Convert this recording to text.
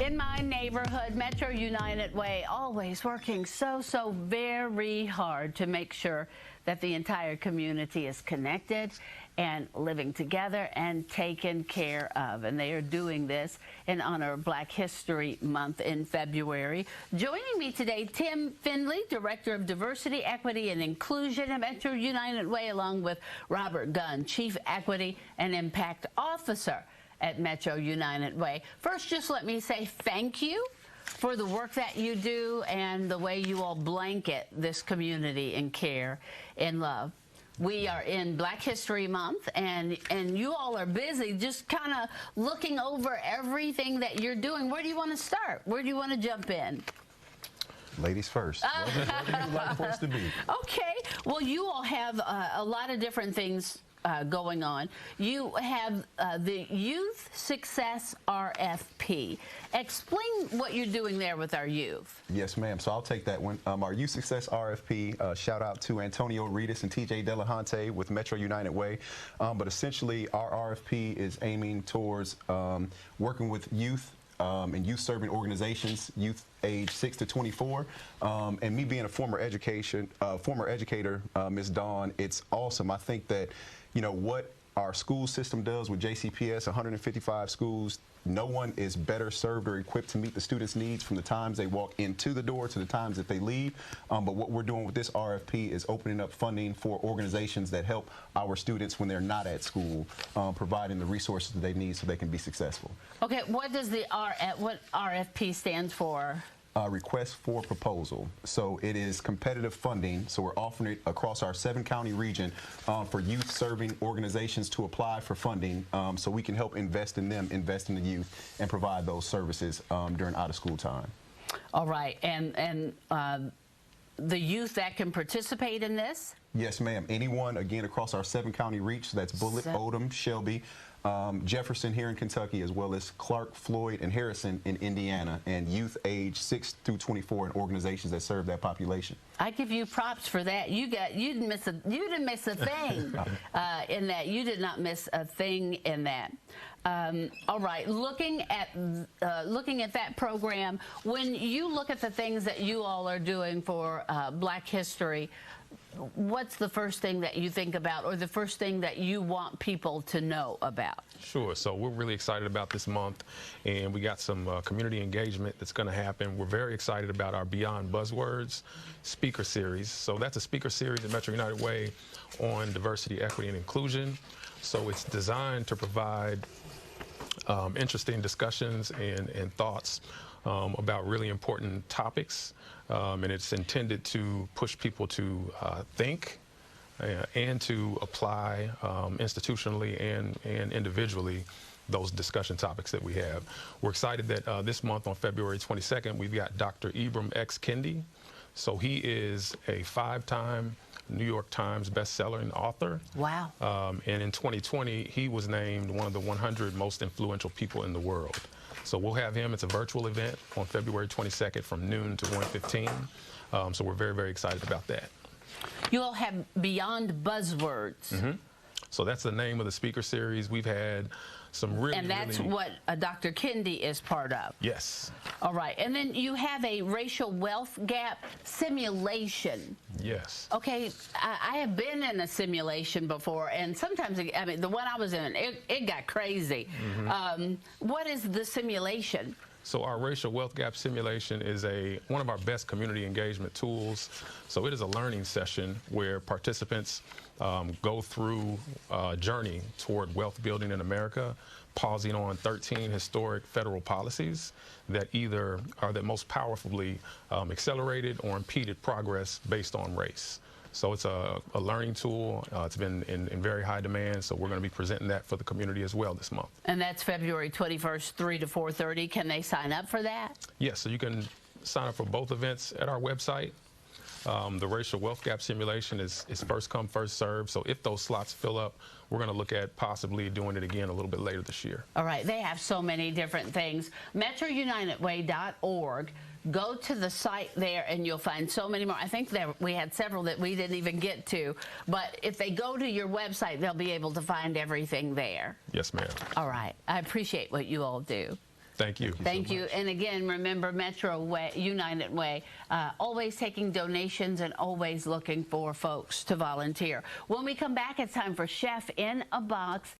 In my neighborhood, Metro United Way always working so very hard to make sure that the entire community is connected and living together and taken care of. And they are doing this in honor of Black History Month in February. Joining me today, Tim Findley, Director of Diversity, Equity, and Inclusion at Metro United Way, along with Robert Gunn, Chief Equity and Impact Officer at Metro United Way. First, just let me say thank you for the work that you do and the way you all blanket this community in care and love. We are in Black History Month, and you all are busy just kind of looking over everything that you're doing. Where do you want to start? Where do you want to jump in? Ladies first. Where would you like for us to be? Okay. Well, you all have a lot of different things going on. You have the Youth Success RFP. Explain what you're doing there with our youth. Yes, ma'am. So I'll take that one. Our Youth Success RFP, shout out to Antonio Reedus and TJ Delahunty with Metro United Way. But essentially, our RFP is aiming towards working with youth and youth-serving organizations, youth age 6 to 24. And me being a former educator, Ms. Dawne, it's awesome. I think that, you know, what our school system does with JCPS, 155 schools, no one is better served or equipped to meet the students' needs from the times they walk into the door to the times that they leave. But what we're doing with this RFP is opening up funding for organizations that help our students when they're not at school, providing the resources that they need so they can be successful. Okay, what does the what RFP stands for? Request for proposal. So it is competitive funding. So we're offering it across our 7-county region for youth-serving organizations to apply for funding so we can help invest in them, invest in the youth, and provide those services during out-of-school time. All right. And the youth that can participate in this? Yes, ma'am. Anyone, again, across our 7-county reach. So that's Bullitt, Oldham, Shelby, Jefferson here in Kentucky, as well as Clark, Floyd, and Harrison in Indiana, and youth age 6 through 24 in organizations that serve that population. I give you props for that. You didn't miss a thing in that. You did not miss a thing in that. All right, looking at that program, when you look at the things that you all are doing for Black History, what's the first thing that you think about, or the first thing that you want people to know about? Sure. So we're really excited about this month, and we got some community engagement that's going to happen. We're very excited about our Beyond Buzzwords speaker series. So that's a speaker series at Metro United Way on diversity, equity, and inclusion. So it's designed to provide interesting discussions and thoughts about really important topics. And it's intended to push people to think and to apply institutionally and individually those discussion topics that we have. We're excited that this month on February 22nd, we've got Dr. Ibram X. Kendi. So he is a 5-time New York Times bestseller and author. Wow. And in 2020, he was named one of the 100 most influential people in the world. So we'll have him. It's a virtual event on February 22nd from noon to 1:15. So we're very excited about that. You all have Beyond Buzzwords. Mm-hmm. So that's the name of the speaker series. We've had some really, and that's what Dr. Kendi is part of. Yes. All right. And then you have a racial wealth gap simulation. Yes. Okay. I have been in a simulation before, and sometimes, I mean, the one I was in, it got crazy. Mm-hmm. What is the simulation? So our racial wealth gap simulation is one of our best community engagement tools. So it is a learning session where participants go through a journey toward wealth building in America, pausing on 13 historic federal policies that either are that most powerfully accelerated or impeded progress based on race. So it's a learning tool. It's been in very high demand, so we're going to be presenting that for the community as well this month. And that's February 21st, 3 to 4:30. Can they sign up for that? Yes, so you can sign up for both events at our website. The racial wealth gap simulation is first come, first served. So if those slots fill up, we're going to look at possibly doing it again a little bit later this year. All right. They have so many different things. MetroUnitedWay.org. Go to the site there and you'll find so many more. I think we had several that we didn't even get to. But if they go to your website, they'll be able to find everything there. Yes, ma'am. All right. I appreciate what you all do. Thank you. Thank you. And again, remember Metro Way, United Way, always taking donations and always looking for folks to volunteer. When we come back, it's time for Chef in a Box.